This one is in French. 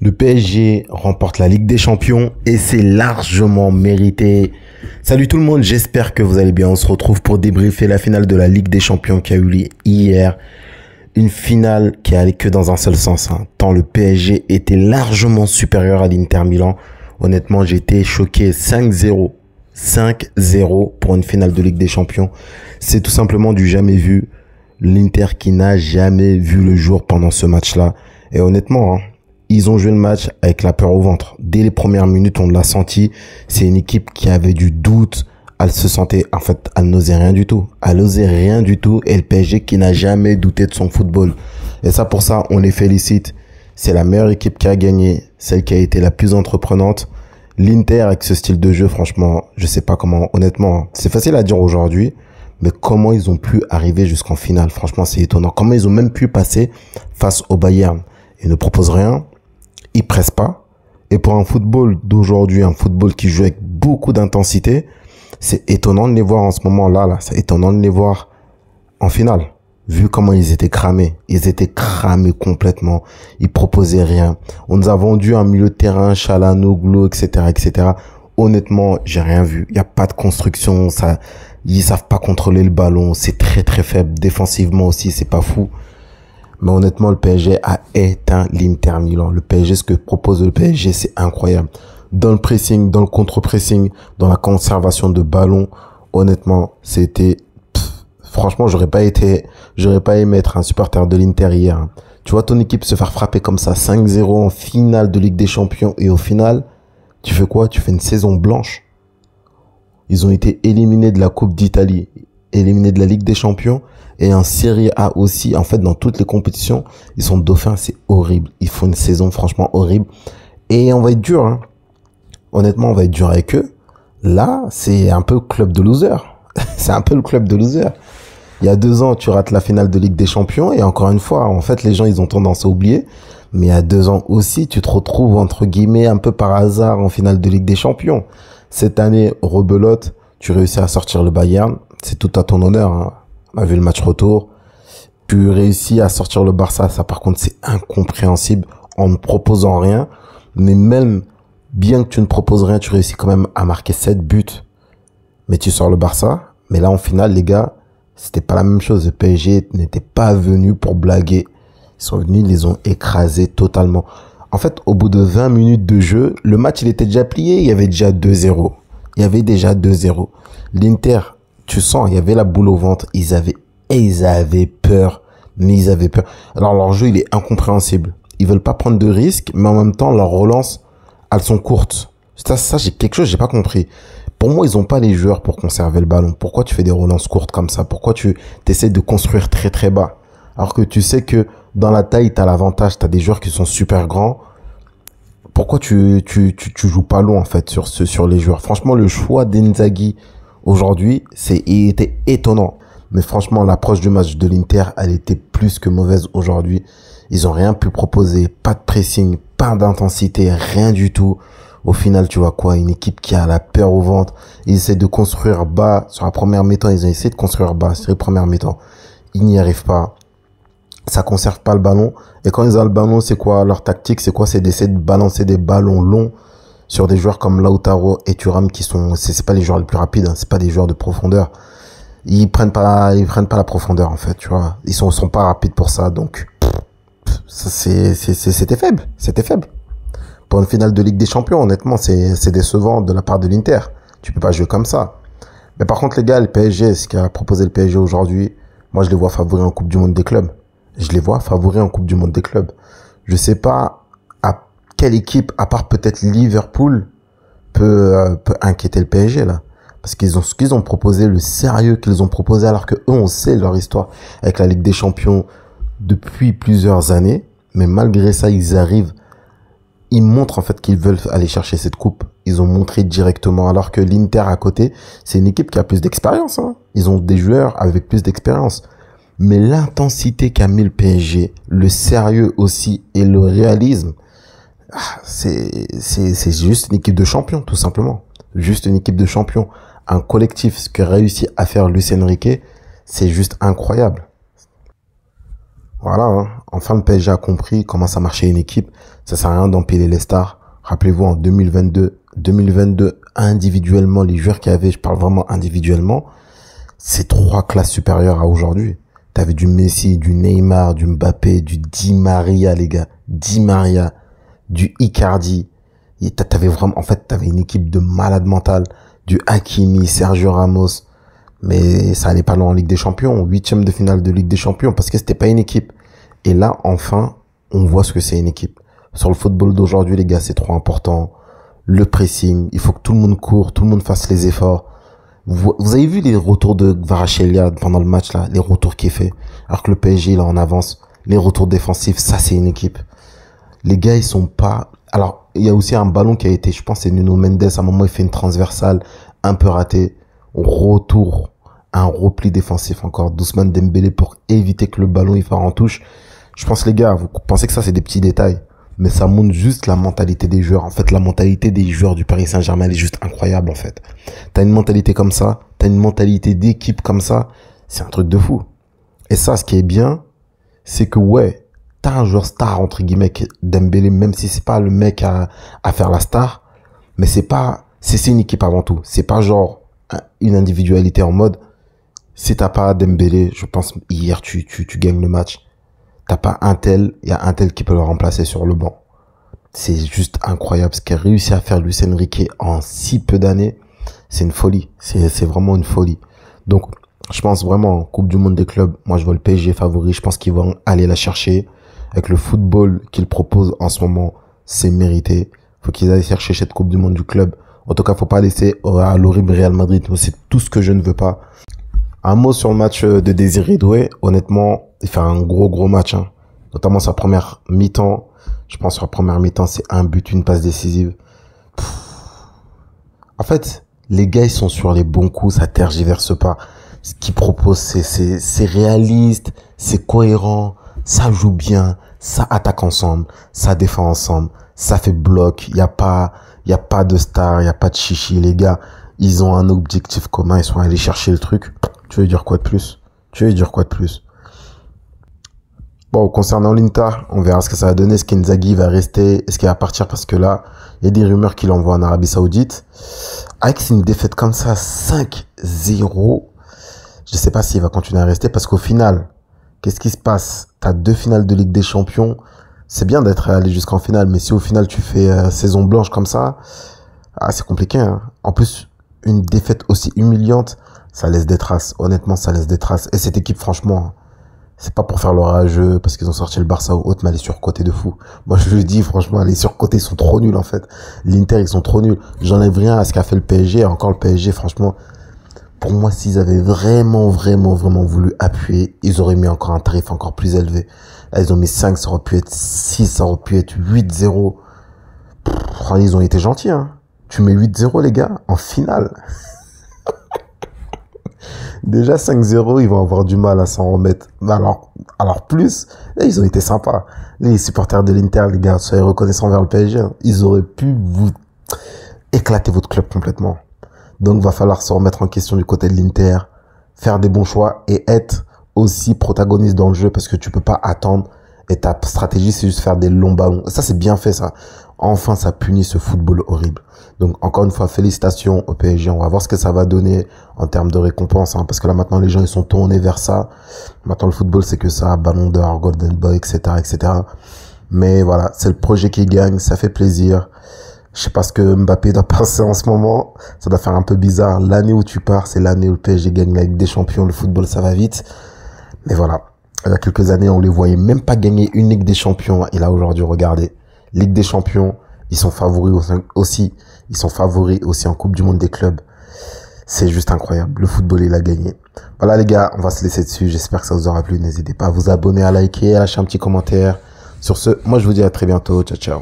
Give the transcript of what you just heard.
Le PSG remporte la Ligue des Champions et c'est largement mérité. Salut tout le monde, j'espère que vous allez bien. On se retrouve pour débriefer la finale de la Ligue des Champions qui a eu lieu hier. Une finale qui allait que dans un seul sens, tant le PSG était largement supérieur à l'Inter Milan. Honnêtement, j'étais choqué. 5-0. 5-0 pour une finale de Ligue des Champions. C'est tout simplement du jamais vu. L'Inter qui n'a jamais vu le jour pendant ce match-là. Et honnêtement, ils ont joué le match avec la peur au ventre. Dès les premières minutes, on l'a senti. C'est une équipe qui avait du doute. Elle se sentait, en fait, elle n'osait rien du tout. Elle n'osait rien du tout. Et le PSG qui n'a jamais douté de son football. Et ça, pour ça, on les félicite. C'est la meilleure équipe qui a gagné. Celle qui a été la plus entreprenante. L'Inter, avec ce style de jeu, franchement, je sais pas comment, honnêtement, c'est facile à dire aujourd'hui. Mais comment ils ont pu arriver jusqu'en finale? Franchement, c'est étonnant. Comment ils ont même pu passer face au Bayern? Ils ne proposent rien. Ils pressent pas. Et pour un football d'aujourd'hui, un football qui joue avec beaucoup d'intensité, c'est étonnant de les voir en ce moment-là. C'est étonnant de les voir en finale. Vu comment ils étaient cramés. Ils étaient cramés complètement. Ils proposaient rien. On nous a vendu un milieu de terrain, Çalhanoğlu, etc., etc. Honnêtement, j'ai rien vu. Il n'y a pas de construction. Ils savent pas contrôler le ballon. C'est très, très faible. Défensivement aussi, c'est pas fou. Mais honnêtement, le PSG a éteint l'Inter Milan. Le PSG, ce que propose le PSG, c'est incroyable. Dans le pressing, dans le contre-pressing, dans la conservation de ballon, honnêtement, c'était... franchement, j'aurais pas aimé être un supporter de l'Inter hier. Tu vois ton équipe se faire frapper comme ça, 5-0 en finale de Ligue des Champions, et au final, tu fais quoi? Tu fais une saison blanche. Ils ont été éliminés de la Coupe d'Italie, éliminés de la Ligue des Champions, et en Serie A aussi. En fait, dans toutes les compétitions, ils sont dauphins, c'est horrible. Ils font une saison franchement horrible. Et on va être dur, Honnêtement, on va être dur avec eux. Là, c'est un peu le club de losers. C'est un peu le club de losers. Il y a 2 ans, tu rates la finale de Ligue des Champions. Et encore une fois, en fait, les gens, ils ont tendance à oublier. Mais il y a 2 ans aussi, tu te retrouves, entre guillemets, un peu par hasard en finale de Ligue des Champions. Cette année, rebelote, tu réussis à sortir le Bayern. C'est tout à ton honneur, On a vu le match retour. Tu réussis à sortir le Barça. Ça, par contre, c'est incompréhensible en ne proposant rien. Mais même, bien que tu ne proposes rien, tu réussis quand même à marquer 7 buts. Mais tu sors le Barça. Mais là, en finale, les gars, c'était pas la même chose. Le PSG n'était pas venu pour blaguer. Ils sont venus, ils les ont écrasés totalement. En fait, au bout de 20 minutes de jeu, le match, il était déjà plié. Il y avait déjà 2-0. Il y avait déjà 2-0. L'Inter, tu sens, il y avait la boule au ventre. Ils avaient peur. Mais ils avaient peur. Alors, leur jeu, il est incompréhensible. Ils veulent pas prendre de risques, mais en même temps, leurs relances, elles sont courtes. Ça, j'ai quelque chose, j'ai pas compris. Pour moi, ils ont pas les joueurs pour conserver le ballon. Pourquoi tu fais des relances courtes comme ça? Pourquoi tu essaies de construire très très bas? Alors que tu sais que dans la taille, t'as l'avantage, t'as des joueurs qui sont super grands. Pourquoi tu joues pas long, en fait, sur les joueurs? Franchement, le choix d'Inzaghi aujourd'hui, il était étonnant. Mais franchement, l'approche du match de l'Inter, elle était plus que mauvaise aujourd'hui. Ils ont rien pu proposer. Pas de pressing, pas d'intensité, rien du tout. Au final, tu vois quoi? Une équipe qui a la peur au ventre. Ils essaient de construire bas. Sur la première mi-temps, ils ont essayé de construire bas. Sur les premières mi-temps, ils n'y arrivent pas. Ça conserve pas le ballon. Et quand ils ont le ballon, c'est quoi? Leur tactique, c'est quoi? C'est d'essayer de balancer des ballons longs sur des joueurs comme Lautaro et Thuram qui sont, c'est pas les joueurs les plus rapides, C'est pas des joueurs de profondeur. Ils prennent pas la profondeur, en fait, tu vois. Ils sont pas rapides pour ça. Donc, c'était faible. C'était faible. Pour une finale de Ligue des Champions, honnêtement, c'est décevant de la part de l'Inter. Tu peux pas jouer comme ça. Mais par contre, les gars, le PSG, ce qu'a proposé le PSG aujourd'hui, moi, je les vois favoris en Coupe du Monde des clubs. Je les vois favoris en Coupe du Monde des clubs. Je sais pas à quelle équipe, à part peut-être Liverpool, peut inquiéter le PSG, là. Parce ce qu'ils ont proposé, le sérieux qu'ils ont proposé, alors que eux, on sait leur histoire avec la Ligue des Champions depuis plusieurs années. Mais malgré ça, ils montrent en fait qu'ils veulent aller chercher cette coupe. Ils ont montré directement, alors que l'Inter à côté, c'est une équipe qui a plus d'expérience. Ils ont des joueurs avec plus d'expérience. Mais l'intensité qu'a mis le PSG, le sérieux aussi et le réalisme, c'est juste une équipe de champions, tout simplement. Juste une équipe de champions. Un collectif, ce que réussit à faire Luis Enrique, c'est juste incroyable. Voilà, hein. Enfin, le PSG a compris comment ça marchait une équipe. Ça sert à rien d'empiler les stars. Rappelez-vous, en 2022, individuellement, les joueurs qu'il y avait, je parle vraiment individuellement, c'est 3 classes supérieures à aujourd'hui. T'avais du Messi, du Neymar, du Mbappé, du Di Maria, les gars. Di Maria, du Icardi. Et t'avais vraiment, en fait, t'avais une équipe de malades mentales. Du Hakimi, Sergio Ramos. Mais ça allait pas loin en Ligue des Champions, 8e de finale de Ligue des Champions, parce que c'était pas une équipe. Et là, enfin, on voit ce que c'est une équipe. Sur le football d'aujourd'hui, les gars, c'est trop important. Le pressing, il faut que tout le monde court, tout le monde fasse les efforts. Vous avez vu les retours de Kvaratskhelia pendant le match, là, les retours qu'il fait, alors que le PSG, là, en avance. Les retours défensifs, ça, c'est une équipe. Les gars, ils sont pas... Alors, il y a aussi un ballon qui a été, je pense, c'est Nuno Mendes, à un moment, il fait une transversale un peu ratée. Retour, un repli défensif encore d'Ousmane Dembélé pour éviter que le ballon il part en touche. Je pense, les gars, vous pensez que ça, c'est des petits détails, mais ça montre juste la mentalité des joueurs. En fait, la mentalité des joueurs du Paris Saint-Germain, elle est juste incroyable, en fait. T'as une mentalité comme ça, t'as une mentalité d'équipe comme ça, c'est un truc de fou. Et ça, ce qui est bien, c'est que, ouais, t'as un joueur star, entre guillemets, Dembélé, même si c'est pas le mec à faire la star, mais c'est une équipe avant tout. C'est pas genre une individualité en mode, si t'as pas Dembélé, je pense, hier, tu gagnes le match. T'as pas un tel, il y a un tel qui peut le remplacer sur le banc. C'est juste incroyable ce qu'a réussi à faire Luis Enrique en si peu d'années. C'est une folie. C'est vraiment une folie. Donc, je pense vraiment, Coupe du Monde des clubs, moi je vois le PSG favori. Je pense qu'ils vont aller la chercher. Avec le football qu'ils proposent en ce moment, c'est mérité. Faut qu'ils aillent chercher cette Coupe du Monde du club. En tout cas, faut pas laisser à l'horrible Real Madrid. C'est tout ce que je ne veux pas. Un mot sur le match de Désiré Doué. Honnêtement, il fait un gros match, hein. Notamment sa première mi-temps. Je pense que la première mi-temps, c'est un but, une passe décisive. En fait, les gars, ils sont sur les bons coups, ça tergiverse pas. Ce qu'ils proposent, c'est réaliste, c'est cohérent, ça joue bien, ça attaque ensemble, ça défend ensemble, ça fait bloc. Il y a pas de star, il y a pas de chichi. Les gars, ils ont un objectif commun, ils sont allés chercher le truc. Tu veux dire quoi de plus? Bon, concernant l'Inter, on verra ce que ça va donner. Est-ce qu'Inzaghi va rester? Est-ce qu'il va partir? Parce que là, il y a des rumeurs qu'il envoie en Arabie Saoudite. Avec une défaite comme ça, 5-0, je sais pas s'il va continuer à rester parce qu'au final, qu'est-ce qui se passe? T'as 2 finales de Ligue des Champions. C'est bien d'être allé jusqu'en finale, mais si au final tu fais saison blanche comme ça, c'est compliqué, hein. En plus, une défaite aussi humiliante, ça laisse des traces. Honnêtement, ça laisse des traces. Et cette équipe, franchement, c'est pas pour faire le rageux parce qu'ils ont sorti le Barça ou autre, mais elle est surcotée de fou. Moi, je le dis, franchement, les surcotés sont trop nuls, en fait. L'Inter, ils sont trop nuls. J'enlève rien à ce qu'a fait le PSG. Encore le PSG, franchement, pour moi, s'ils avaient vraiment voulu appuyer, ils auraient mis encore un tarif encore plus élevé. Là, ils ont mis 5, ça aurait pu être 6, ça aurait pu être 8-0. Ils ont été gentils, hein. Tu mets 8-0, les gars, en finale. Déjà 5-0, ils vont avoir du mal à s'en remettre. Alors plus, là, ils ont été sympas. Les supporters de l'Inter, les gars, soyez reconnaissants vers le PSG. Hein. Ils auraient pu vous éclater votre club complètement. Donc, va falloir se remettre en question du côté de l'Inter, faire des bons choix et être aussi protagoniste dans le jeu parce que tu peux pas attendre. Et ta stratégie, c'est juste faire des longs ballons. Ça, c'est bien fait, ça. Enfin, ça punit ce football horrible. Donc, encore une fois, félicitations au PSG. On va voir ce que ça va donner en termes de récompense, hein, parce que là, maintenant, les gens, ils sont tournés vers ça. Maintenant, le football, c'est que ça, Ballon d'Or, Golden Boy, etc., etc. Mais voilà, c'est le projet qui gagne. Ça fait plaisir. Je sais pas ce que Mbappé doit penser en ce moment. Ça doit faire un peu bizarre. L'année où tu pars, c'est l'année où le PSG gagne la Ligue des Champions. Le football, ça va vite. Mais voilà. Il y a quelques années, on les voyait même pas gagner une Ligue des Champions. Et là, aujourd'hui, regardez. Ligue des Champions, ils sont favoris aussi. Ils sont favoris aussi en Coupe du Monde des clubs. C'est juste incroyable. Le football, il a gagné. Voilà, les gars, on va se laisser dessus. J'espère que ça vous aura plu. N'hésitez pas à vous abonner, à liker, à lâcher un petit commentaire. Sur ce, moi, je vous dis à très bientôt. Ciao, ciao.